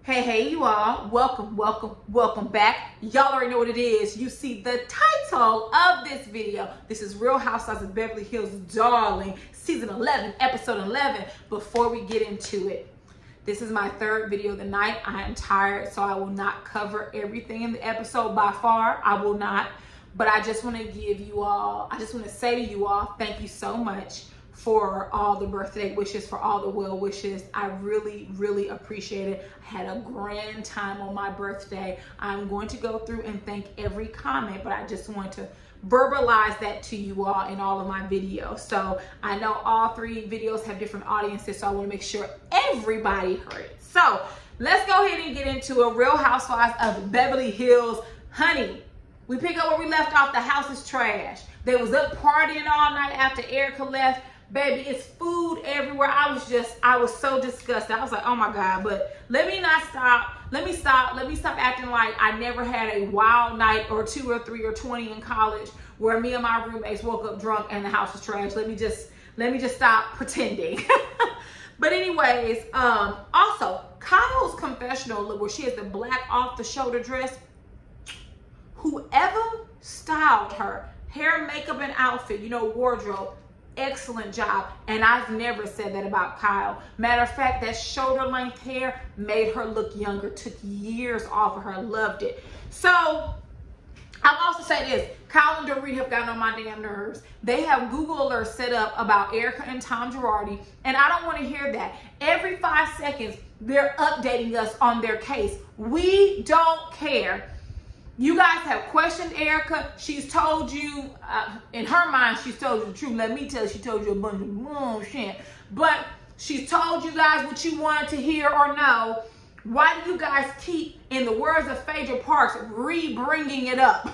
Hey, you all. Welcome back. Y'all already know what it is. You see the title of this video. This is Real Housewives of Beverly Hills, darling, season 11, episode 11. Before we get into it, this is my third video of the night. I am tired, so I will not cover everything in the episode by far. I will not. But I just want to give you all, I just want to say to you all, thank you so much for all the birthday wishes, for all the well wishes. I really appreciate it. I had a grand time on my birthday. I'm going to go through and thank every comment, but I just want to verbalize that to you all in all of my videos. So I know all three videos have different audiences, so I want to make sure everybody heard it. So let's go ahead and get into a Real Housewives of Beverly Hills. Honey, we pick up where we left off. The house is trash. They was up partying all night after Erica left. Baby, it's food everywhere. I was so disgusted. I was like, oh my God, but let me stop acting like I never had a wild night or 2 or 3 or 20 in college where me and my roommates woke up drunk and the house was trash. Let me just stop pretending. But anyways, also Kyle's confessional look where she has the black off the shoulder dress. Whoever styled her hair, makeup, and outfit, wardrobe, excellent job. And I've never said that about Kyle. Matter of fact, that shoulder length hair made her look younger, took years off of her. Loved it. So I'll also say this, Kyle and Dorit have gotten on my damn nerves. They have Google alerts set up about Erica and Tom Girardi, and I don't want to hear that. Every 5 seconds, they're updating us on their case. We don't care. You guys have questioned Erica. She's told you, in her mind, she's told you the truth. Let me tell you, she told you a bunch of bullshit. But she's told you guys what you wanted to hear or know. Why do you guys keep, in the words of Phaedra Parks, re-bringing it up?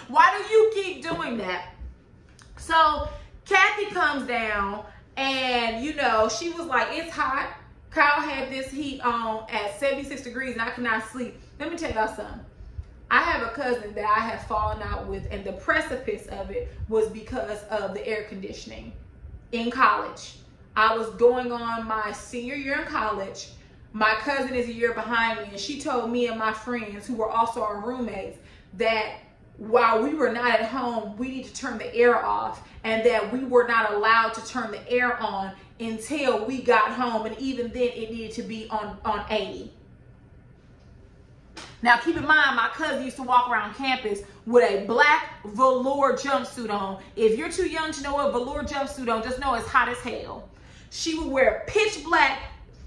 Why do you keep doing that? So Kathy comes down and, she was like, it's hot. Kyle had this heat on at 76 degrees and I cannot sleep. Let me tell y'all something. I have a cousin that I have fallen out with, and the precipice of it was because of the air conditioning in college. I was going on my senior year in college. My cousin is a year behind me, and she told me and my friends, who were also our roommates, that while we were not at home, we need to turn the air off, and that we were not allowed to turn the air on until we got home, and even then it needed to be on 80. Now, keep in mind, my cousin used to walk around campus with a black velour jumpsuit on. If you're too young to know what velour jumpsuit on, just know it's hot as hell. She would wear pitch black,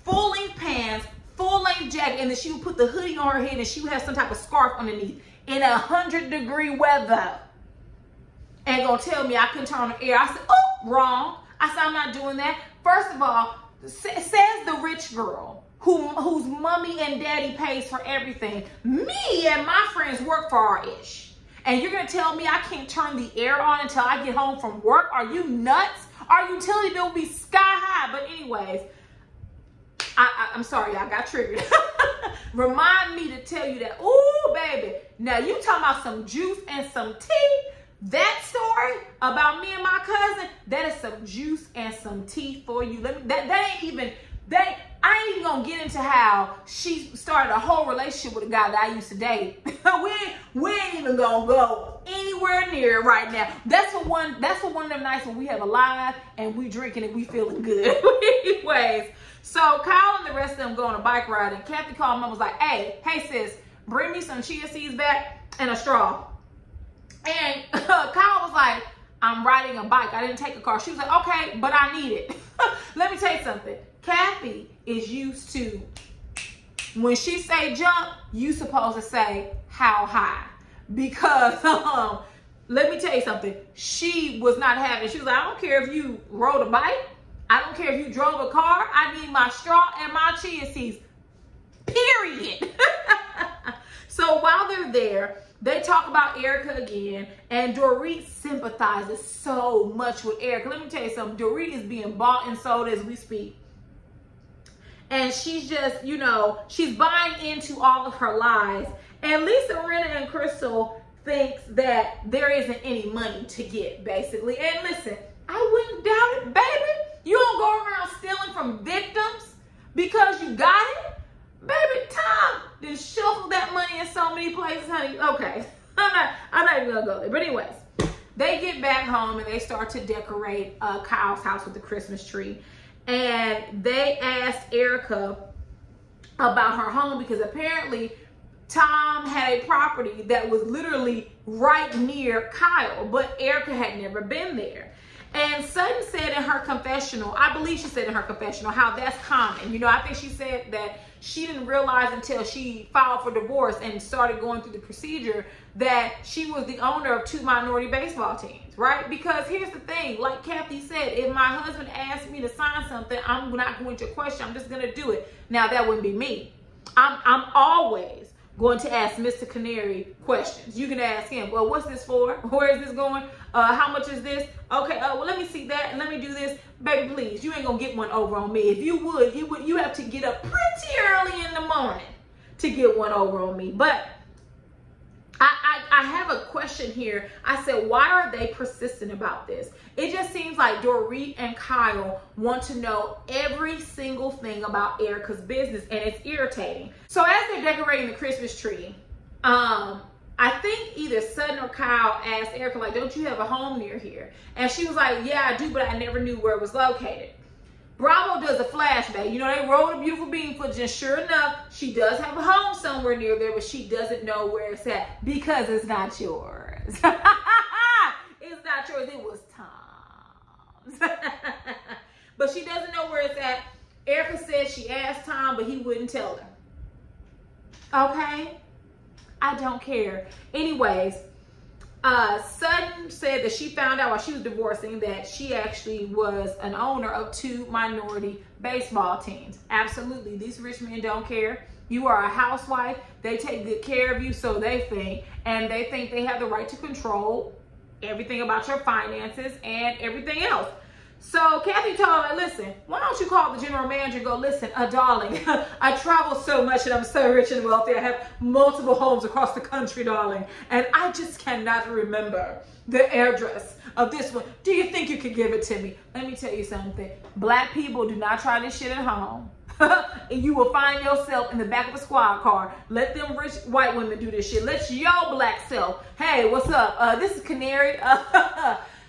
full-length pants, full-length jacket, and then she would put the hoodie on her head, and she would have some type of scarf underneath in 100-degree weather. And gonna tell me I couldn't turn on the air. I said, oh, wrong. I said, I'm not doing that. First of all, says the rich girl, whose mommy and daddy pays for everything. Me and my friends work for our ish. And you're going to tell me I can't turn the air on until I get home from work? Are you nuts? Our utility bill will be sky high. But anyways, I'm sorry, I got triggered. Remind me to tell you that, ooh, baby. Now, you talking about some juice and some tea. That story about me and my cousin, that is some juice and some tea for you. I ain't even gonna get into how she started a whole relationship with a guy that I used to date. we ain't even gonna go anywhere near it right now. That's for one of them nights when we have a live and we drinking and we feeling good. Anyways, so Kyle and the rest of them go on a bike ride, and Kathy called mom, was like, hey sis, bring me some chia seeds back and a straw. And Kyle was like, I'm riding a bike. I didn't take a car. She was like, okay, but I need it. Let me tell you something. Kathy is used to, when she say jump, you supposed to say how high. Because let me tell you something. She was not having it. She was like, I don't care if you rode a bike. I don't care if you drove a car. I need my straw and my chia seeds. Period. So while they're there, they talk about Erica again, and Dorit sympathizes so much with Erica. Let me tell you something. Dorit is being bought and sold as we speak. And she's just, she's buying into all of her lies. And Lisa, Rinna, and Crystal thinks that there isn't any money to get, basically. And listen, I wouldn't doubt it, baby. You don't go around stealing from victims because you got it. Baby, many places, honey. Okay, I'm not even gonna go there. But anyways, they get back home and they start to decorate Kyle's house with the Christmas tree. And they asked Erica about her home because apparently Tom had a property that was literally right near Kyle, but Erica had never been there. And Sutton said in her confessional, I believe she said in her confessional, how that's common. You know, I think she said that she didn't realize until she filed for divorce and started going through the procedure that she was the owner of 2 minority baseball teams, right? Because here's the thing, like Kathy said, if my husband asked me to sign something, I'm not going to question, I'm just going to do it. Now, that wouldn't be me. I'm always going to ask Mr. Canary questions. You can ask him, well, what's this for? Where is this going? How much is this? Okay, well, let me see that and let me do this. Baby, please, you ain't gonna get one over on me. If you would, you have to get up pretty early in the morning to get one over on me. But I have a question here. I said, why are they persistent about this? It just seems like Dorit and Kyle want to know every single thing about Erica's business, and it's irritating. So as they're decorating the Christmas tree, I think either Sutton or Kyle asked Erica, like, don't you have a home near here? And she was like, yeah, I do, but I never knew where it was located. Bravo does a flashback. You know, they rolled a beautiful beam footage, and sure enough, she does have a home somewhere near there, but she doesn't know where it's at because it's not yours. It's not yours. It was Tom's. But she doesn't know where it's at. Erica said she asked Tom, but he wouldn't tell her. Okay? I don't care. Anyways, Sutton said that she found out while she was divorcing that she actually was an owner of 2 minority baseball teams. Absolutely. These rich men don't care. You are a housewife. They take good care of you, so they think. And they think they have the right to control everything about your finances and everything else. So Kathy told her, listen, why don't you call the general manager and go, listen, darling, I travel so much and I'm so rich and wealthy. I have multiple homes across the country, darling. And I just cannot remember the address of this one. Do you think you could give it to me? Let me tell you something. Black people do not try this shit at home. And you will find yourself in the back of a squad car. Let them rich white women do this shit. Let your black self. Hey, what's up? This is Canary.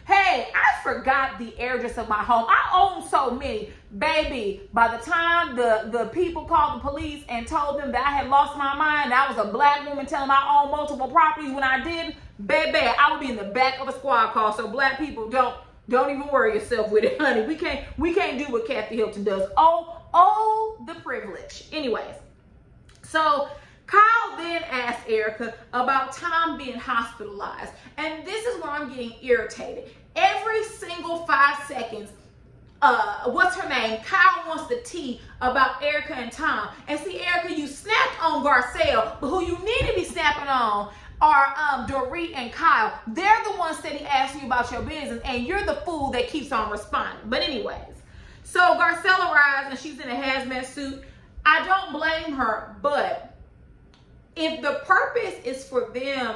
Hey, I forgot the address of my home. I own so many. Baby, by the time the people called the police and told them that I had lost my mind, I was a black woman telling I own multiple properties when I didn't, baby, I would be in the back of a squad car. So black people, don't even worry yourself with it, honey. We can't do what Kathy Hilton does. Oh, the privilege. Anyways, so Kyle then asked Erica about Tom being hospitalized. And this is where I'm getting irritated. Every single 5 seconds, what's her name? Kyle wants the tea about Erica and Tom. And see, Erica, you snapped on Garcelle, but who you need to be snapping on are Dorit and Kyle. They're the ones that he asked you about your business, and you're the fool that keeps on responding. But anyways, so Garcelle arrives and she's in a hazmat suit. I don't blame her, but if the purpose is for them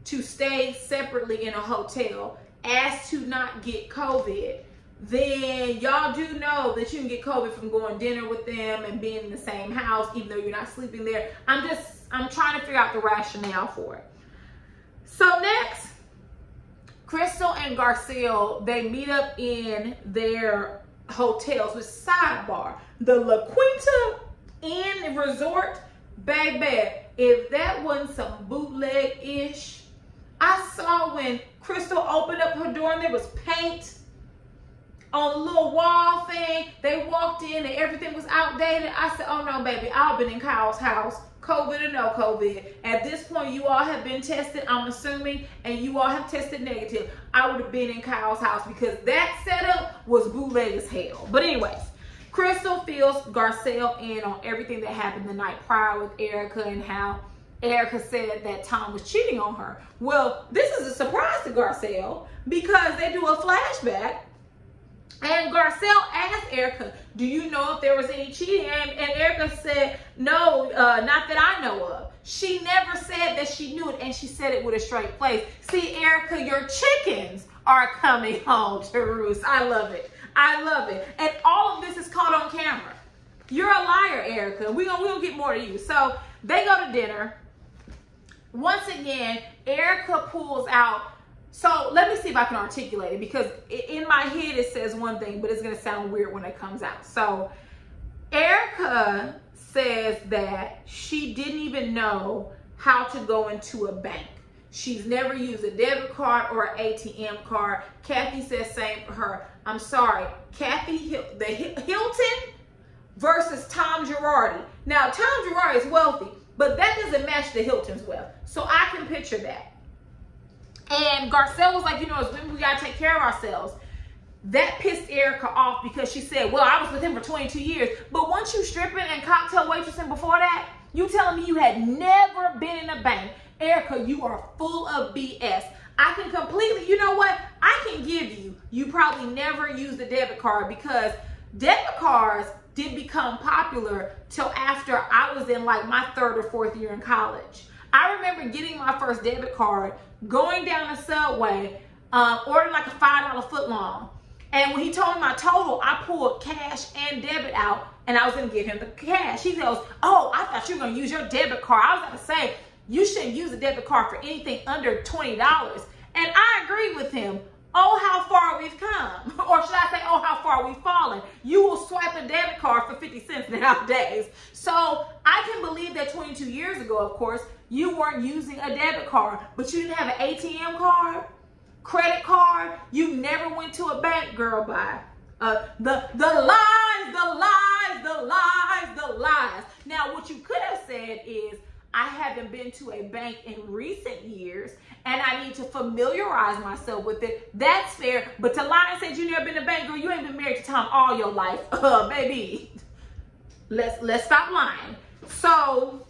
to stay separately in a hotel as to not get COVID, then y'all do know that you can get COVID from going dinner with them and being in the same house, even though you're not sleeping there. I'm trying to figure out the rationale for it. So next, Crystal and Garcelle, they meet up in their hotels with sidebar. The La Quinta Inn Resort, baby, if that wasn't some bootleg-ish. I saw when Crystal opened up her door and there was paint on a little wall thing. They walked in and everything was outdated. I said, oh no, baby, I've been in Kyle's house, COVID or no COVID. At this point, you all have been tested, I'm assuming, and you all have tested negative. I would have been in Kyle's house because that setup was bootleg as hell. But anyways, Crystal fills Garcelle in on everything that happened the night prior with Erica and how Erica said that Tom was cheating on her. Well, this is a surprise to Garcelle because they do a flashback and Garcelle asked Erica, do you know if there was any cheating? And Erica said, no, not that I know of. She never said that she knew it, and she said it with a straight face. See, Erica, your chickens are coming home to roost. I love it. I love it. And all of this is caught on camera. You're a liar, Erica. We're gonna get more to you. So they go to dinner. once again, Erica pulls out. So let me see if I can articulate it, because in my head it says one thing, but it's going to sound weird when it comes out. So Erica says that she didn't even know how to go into a bank. She's never used a debit card or an ATM card. Kathy says same for her. I'm sorry, Kathy, the Hilton versus Tom Girardi. Now, Tom Girardi is wealthy, but that doesn't match the Hilton's wealth. So I can picture that. And Garcelle was like, you know, as women, we got to take care of ourselves. That pissed Erica off because she said, well, I was with him for 22 years. But once you stripping and cocktail waitressing before that, you telling me you had never been in a bank. Erica, you are full of BS. I can completely, you know what? I can give you probably never used a debit card, because debit cards didn't become popular till after I was in like my 3rd or 4th year in college. I remember getting my first debit card, going down the subway, ordering like a $5 footlong. And when he told me my total, I pulled cash and debit out, and I was going to give him the cash. He goes, oh, I thought you were going to use your debit card. I was going to say, you shouldn't use a debit card for anything under $20. And I agree with him. Oh, how far we've come. Or should I say, oh, how far we've fallen. You will swipe a debit card for 50 cents nowadays. So I can believe that 22 years ago, of course, you weren't using a debit card, but you didn't have an ATM card, credit card. You never went to a bank, girl. Bye. The lies, the lies, the lies, the lies. Now, what you could have said is, I haven't been to a bank in recent years, and I need to familiarize myself with it. That's fair. But to lie and say you never been to a bank, girl, you ain't been married to Tom all your life. Baby, let's stop lying. So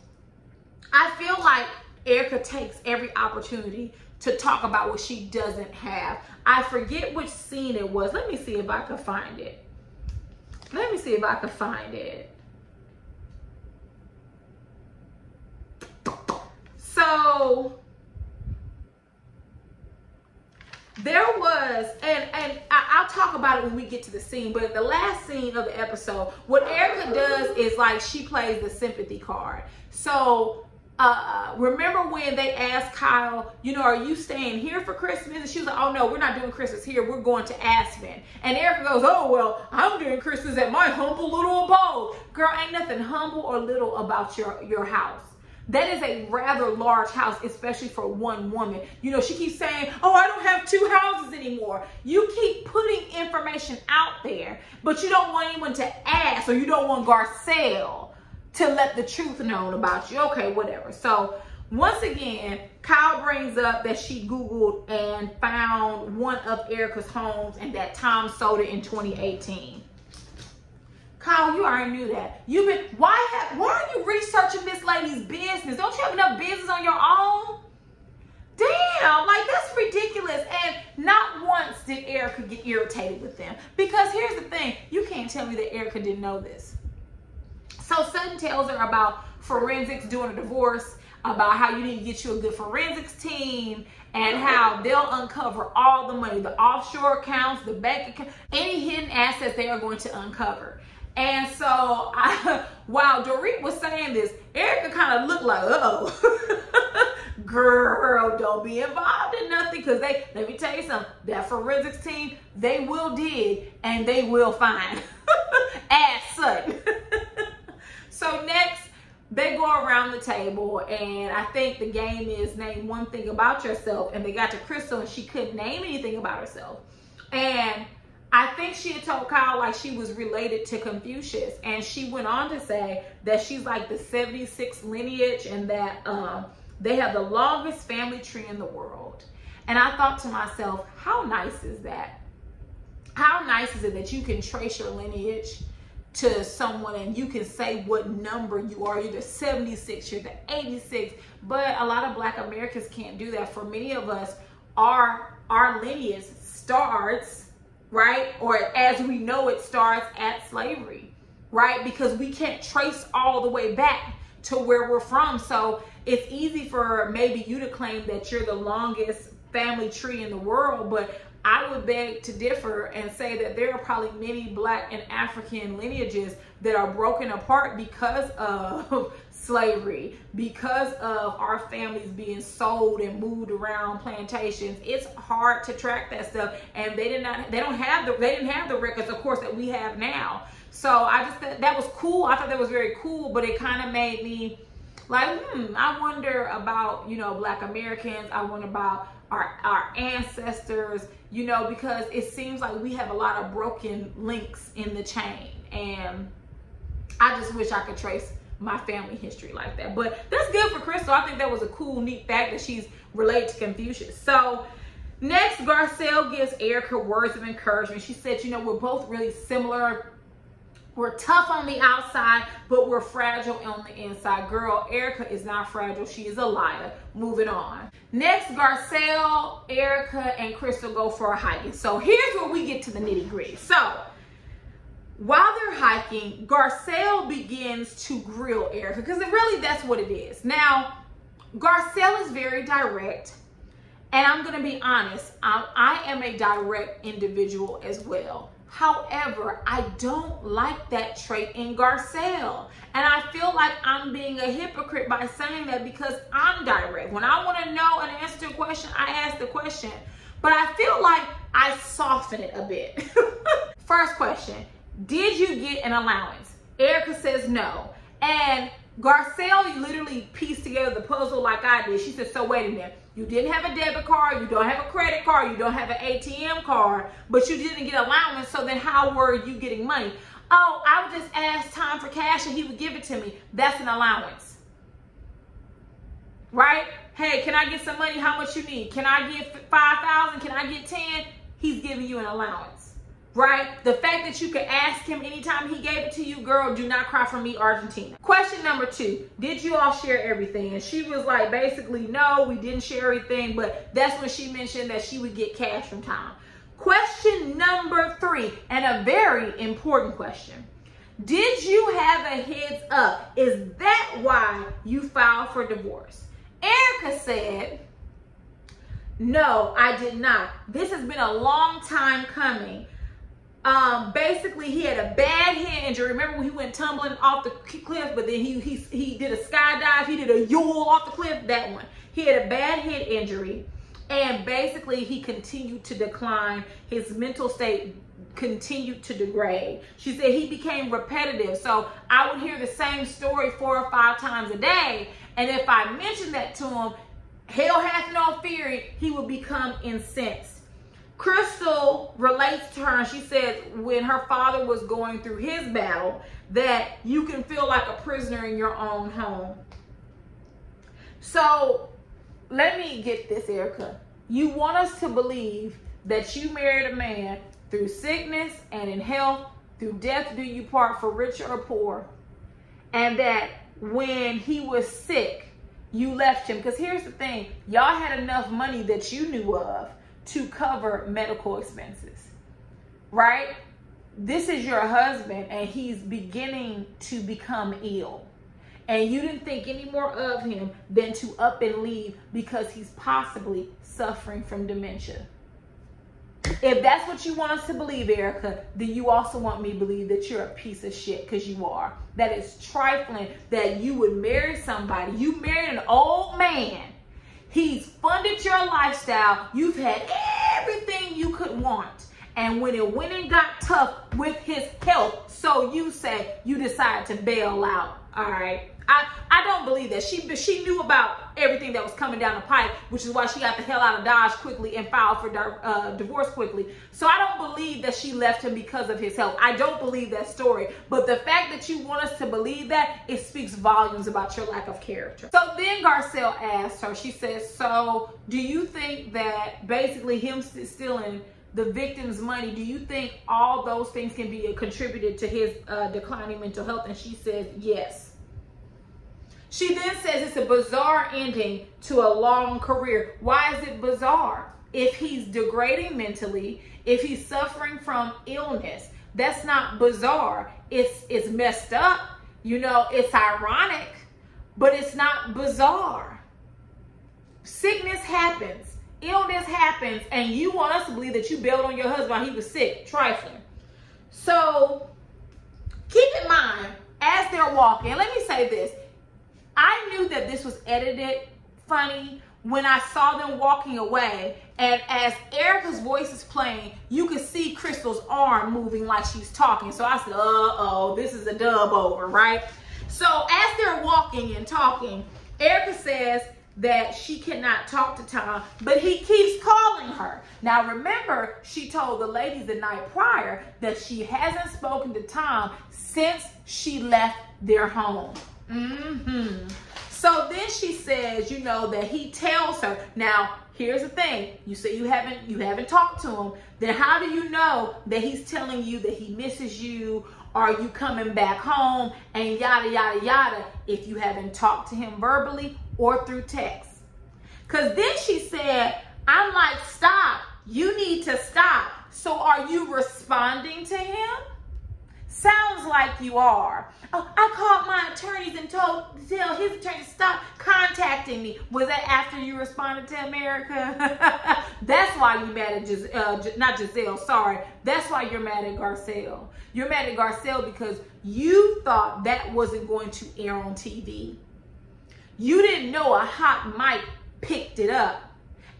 I feel like Erica takes every opportunity to talk about what she doesn't have. I forget which scene it was. Let me see if I can find it. Let me see if I can find it. So there was, and I'll talk about it when we get to the scene, but in the last scene of the episode, what Erica does is like she plays the sympathy card. So remember when they asked Kyle, you know, are you staying here for Christmas? And she was like, oh no, we're not doing Christmas here. We're going to Aspen. And Erica goes, oh, well, I'm doing Christmas at my humble little abode. Girl, ain't nothing humble or little about your house. That is a rather large house, especially for one woman. You know, she keeps saying, oh, I don't have 2 houses anymore. You keep putting information out there, but you don't want anyone to ask, or you don't want Garcelle to let the truth known about you. Okay, whatever. So once again, Kyle brings up that she Googled and found one of Erica's homes and that Tom sold it in 2018. Kyle, you already knew that. Why are you researching this lady's business? Don't you have enough business on your own? Damn, like that's ridiculous. And not once did Erica get irritated with them. Because here's the thing, you can't tell me that Erica didn't know this. So Sutton tells her about forensics doing a divorce, about how you need to get you a good forensics team, and how they'll uncover all the money, the offshore accounts, the bank account, any hidden assets they are going to uncover. And so while Dorit was saying this, Erica kind of looked like, uh-oh, girl, don't be involved in nothing. Because let me tell you something, that forensics team, they will dig and they will find. As Sutton. So next, they go around the table, and I think the game is name one thing about yourself. And they got to Crystal, and she couldn't name anything about herself. And I think she had told Kyle like she was related to Confucius, and she went on to say that she's like the 76th lineage, and that they have the longest family tree in the world. And I thought to myself, how nice is that? How nice is it that you can trace your lineage to someone and you can say what number you are? You're the 76, you're the 86, but a lot of Black Americans can't do that. For many of us, our lineage starts, right? Or as we know, it starts at slavery, right? Because we can't trace all the way back to where we're from. So it's easy for maybe you to claim that you're the longest family tree in the world, but I would beg to differ and say that there are probably many Black and African lineages that are broken apart because of slavery, because of our families being sold and moved around plantations. It's hard to track that stuff, and they didn't have the records, of course, that we have now. So I just thought that was cool. I thought that was very cool, but it kind of made me like, I wonder about, you know, Black Americans. I wonder about our ancestors, you know, because it seems like we have a lot of broken links in the chain, and I just wish I could trace my family history like that. But that's good for Crystal. I think that was a cool, neat fact that she's related to Confucius. So next, Garcelle gives Erica words of encouragement. She said, you know, we're both really similar. We're tough on the outside, but we're fragile on the inside. Girl, Erica is not fragile. She is a liar. Moving on. Next, Garcelle, Erica, and Crystal go for a hike. So here's where we get to the nitty gritty. So while they're hiking, Garcelle begins to grill Erica, because really that's what it is. Now, Garcelle is very direct, and I'm going to be honest, I am a direct individual as well. However, I don't like that trait in Garcelle. And I feel like I'm being a hypocrite by saying that, because I'm direct. When I want to know an answer to a question, I ask the question. But I feel like I soften it a bit. First question, did you get an allowance? Erica says no. And Garcelle literally pieced together the puzzle like I did. She said, so wait a minute. You didn't have a debit card, you don't have a credit card, you don't have an ATM card, but you didn't get allowance, so then how were you getting money? Oh, I would just ask Tom for cash and he would give it to me. That's an allowance. Right? Hey, can I get some money? How much you need? Can I get 5,000? Can I get 10? He's giving you an allowance. Right? The fact that you could ask him anytime he gave it to you, girl, do not cry for me, Argentina. Question number 2, did you all share everything? And she was like, basically, no, we didn't share everything, but that's when she mentioned that she would get cash from Tom. Question number 3, and a very important question. Did you have a heads up? Is that why you filed for divorce? Erica said, no, I did not. This has been a long time coming. Basically, he had a bad head injury. Remember when he went tumbling off the cliff, but then he did a skydive, he did a yawl off the cliff, that one. He had a bad head injury, and basically he continued to decline. His mental state continued to degrade. She said he became repetitive. So I would hear the same story 4 or 5 times a day, and if I mentioned that to him, hell hath no fury, he would become incensed. Crystal relates to her, and she says when her father was going through his battle, that you can feel like a prisoner in your own home. So let me get this, Erica. You want us to believe that you married a man through sickness and in health, through death do you part, for richer or poor, and that when he was sick, you left him. Because here's the thing, y'all had enough money that you knew of to cover medical expenses, right? This is your husband, and he's beginning to become ill, and you didn't think any more of him than to up and leave because he's possibly suffering from dementia. If that's what you want us to believe, Erica, then you also want me to believe that you're a piece of shit, because you are. That is trifling that you would marry somebody. You married an old man. He's funded your lifestyle. You've had everything you could want. And when it went and got tough with his health, so you say, you decided to bail out. All right. I don't believe that. She knew about everything that was coming down the pipe, which is why she got the hell out of Dodge quickly and filed for divorce quickly. So I don't believe that she left him because of his health. I don't believe that story. But the fact that you want us to believe that, it speaks volumes about your lack of character. So then Garcelle asked her, she says, so do you think that basically him stealing the victim's money, do you think all those things can be contributed to his declining mental health? And she says, yes. She then says it's a bizarre ending to a long career. Why is it bizarre? If he's degrading mentally, if he's suffering from illness, that's not bizarre. It's messed up. You know, it's ironic, but it's not bizarre. Sickness happens. illness happens and you want us to believe that you bailed on your husband while he was sick. Trifling. So keep in mind, as they're walking, let me say this. I knew that this was edited funny when I saw them walking away, and as Erica's voice is playing, you could see Crystal's arm moving like she's talking. So I said, uh-oh, this is a dub over, right? So as they're walking and talking, Erica says that she cannot talk to Tom, but he keeps calling her. Now remember, she told the ladies the night prior that she hasn't spoken to Tom since she left their home. So then she says, you know, that he tells her. Now, here's the thing. You say you haven't talked to him. Then how do you know that he's telling you that he misses you? Are you coming back home? And yada, yada, yada, if you haven't talked to him verbally or through text. Because then she said, I'm like, stop. You need to stop. So are you responding to him? Sounds like you are. Oh, I called my attorneys and tell his attorney to stop contacting me. Was that after you responded to America? That's why you mad at not Giselle, sorry. That's why you're mad at Garcelle. You're mad at Garcelle because you thought that wasn't going to air on TV. You didn't know a hot mic picked it up.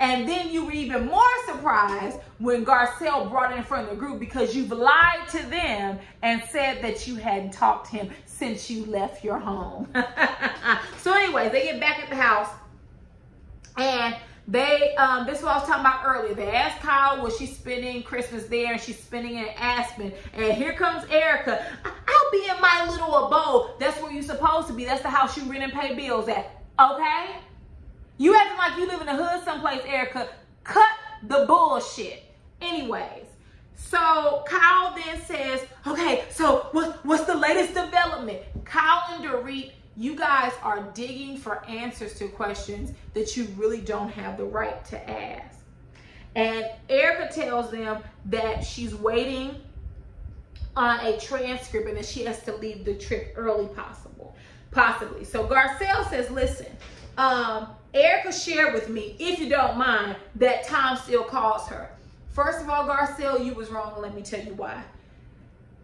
And then you were even more surprised when Garcelle brought it in front of the group because you've lied to them and said that you hadn't talked to him since you left your home. So anyways, they get back at the house and they, this is what I was talking about earlier. They asked Kyle, was she spending Christmas there? And she's spending it in Aspen. And here comes Erica. I'll be in my little abode. That's where you're supposed to be. That's the house you rent and pay bills at. Okay? You acting like you live in the hood someplace, Erica. Cut the bullshit. Anyways, so Kyle then says, okay, so what's the latest development? Kyle and Dorit, you guys are digging for answers to questions that you really don't have the right to ask. And Erica tells them that she's waiting on a transcript and that she has to leave the trip early possibly. So Garcelle says, listen, Erica shared with me, if you don't mind, that Tom still calls her. First of all, Garcelle, you was wrong, and let me tell you why.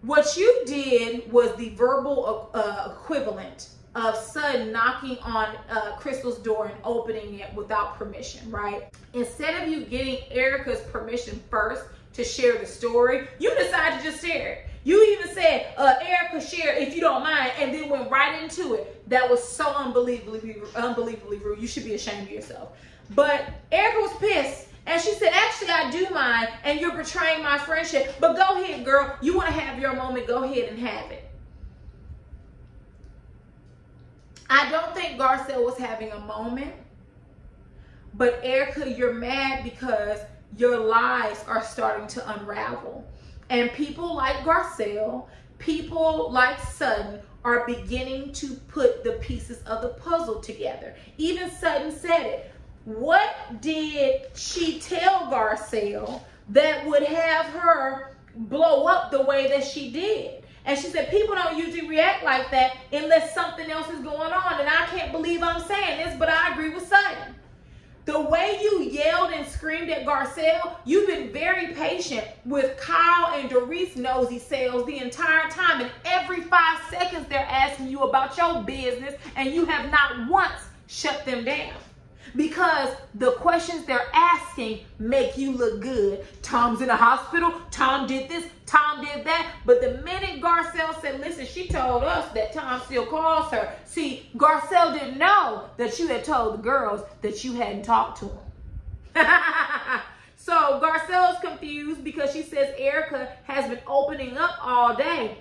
What you did was the verbal equivalent of Sudden knocking on Crystal's door and opening it without permission, right? Instead of you getting Erica's permission first to share the story, you decided to just share it. You even said, Erica, share if you don't mind, and then went right into it. That was so unbelievably rude. You should be ashamed of yourself. But Erica was pissed, and she said, actually, I do mind, and you're betraying my friendship. But go ahead, girl. You want to have your moment, go ahead and have it. I don't think Garcelle was having a moment. But Erica, you're mad because your lies are starting to unravel. And people like Garcelle, people like Sudden are beginning to put the pieces of the puzzle together. Even Sudden said it. What did she tell Garcelle that would have her blow up the way that she did? And she said, people don't usually react like that unless something else is going on. And I can't believe I'm saying this, but I agree with Sudden. The way you yelled and screamed at Garcelle, you've been very patient with Kyle and Dorit's nosy selves the entire time. And every 5 seconds, they're asking you about your business, and you have not once shut them down. Because the questions they're asking make you look good. Tom's in the hospital. Tom did this. Tom did that. But the minute Garcelle said, listen, she told us that Tom still calls her. See, Garcelle didn't know that you had told the girls that you hadn't talked to him. So Garcelle is confused because she says Erica has been opening up all day.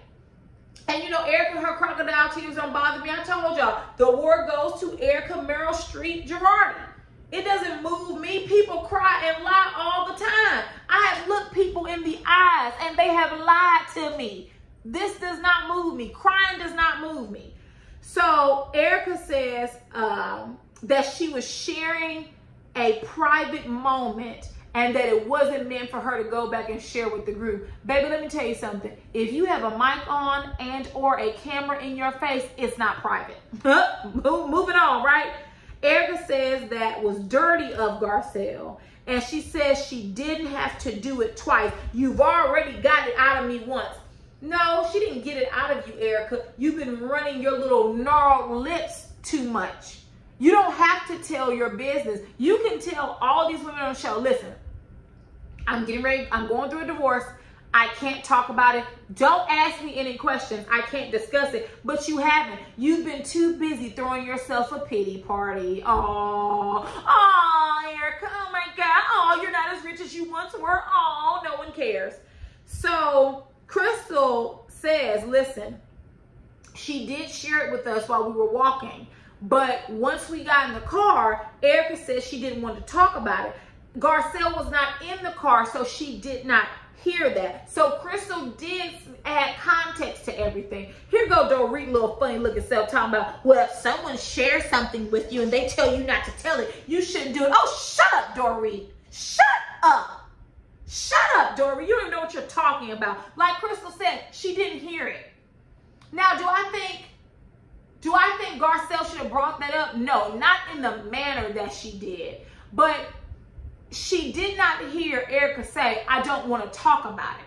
And you know, Erica, her crocodile tears don't bother me. I told y'all, the award goes to Erica Meryl Streep Girardi. It doesn't move me. People cry and lie all the time. I have looked people in the eyes and they have lied to me. This does not move me. Crying does not move me. So Erica says that she was sharing a private moment and that it wasn't meant for her to go back and share with the group. Baby, let me tell you something. If you have a mic on and or a camera in your face, it's not private. Moving on, right? Erica says that was dirty of Garcelle. And she says she didn't have to do it twice. You've already got it out of me once. No, she didn't get it out of you, Erica. You've been running your little gnarled lips too much. You don't have to tell your business. You can tell all these women on the show, listen, I'm getting ready, I'm going through a divorce. I can't talk about it. Don't ask me any questions. I can't discuss it. But you haven't. You've been too busy throwing yourself a pity party. Oh, Erica, oh my God. Oh, you're not as rich as you once were. Oh, no one cares. So Crystal says, listen, she did share it with us while we were walking. But once we got in the car, Erica said she didn't want to talk about it. Garcelle was not in the car, so she did not hear that. So Crystal did add context to everything. Here go Dorit, little funny looking self, talking about, well, if someone shares something with you and they tell you not to tell it, you shouldn't do it. Oh, shut up, Dorit. Shut up. Shut up, Dorit. You don't even know what you're talking about. Like Crystal said, she didn't hear it. Now, do I think Garcelle should have brought that up? No, not in the manner that she did. But she did not hear Erica say, I don't want to talk about it.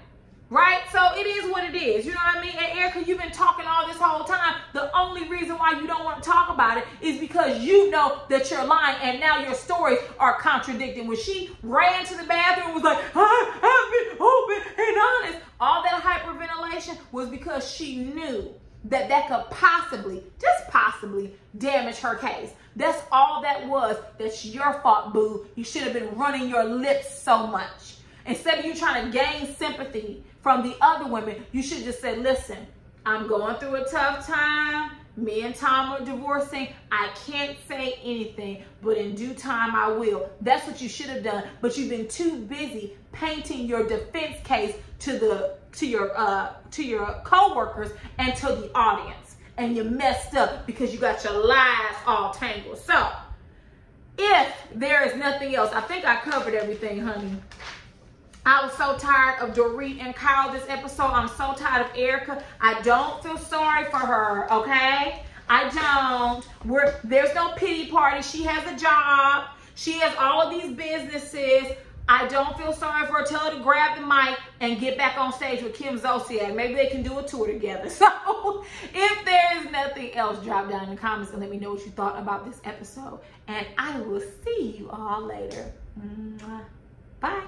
Right? So it is what it is. You know what I mean? And Erica, you've been talking all this whole time. The only reason why you don't want to talk about it is because you know that you're lying, and now your stories are contradicting. When she ran to the bathroom and was like, I've been open and honest, all that hyperventilation was because she knew that that could possibly, just possibly, damage her case. That's all that was. That's your fault, boo. You should have been running your lips so much. Instead of you trying to gain sympathy from the other women, you should just say, listen, I'm going through a tough time. Me and Tom are divorcing. I can't say anything, but in due time I will. That's what you should have done. But you've been too busy painting your defense case to your co-workers and to the audience. And you messed up because you got your lies all tangled. So, if there is nothing else, I think I covered everything, honey. I was so tired of Dorit and Kyle this episode. I'm so tired of Erica. I don't feel sorry for her, okay? I don't. There's no pity party. She has a job. She has all of these businesses. I don't feel sorry for her. Tell her to grab the mic and get back on stage with Kim Zolciak. Maybe they can do a tour together. So if there is nothing else, drop down in the comments and let me know what you thought about this episode. And I will see you all later. Bye.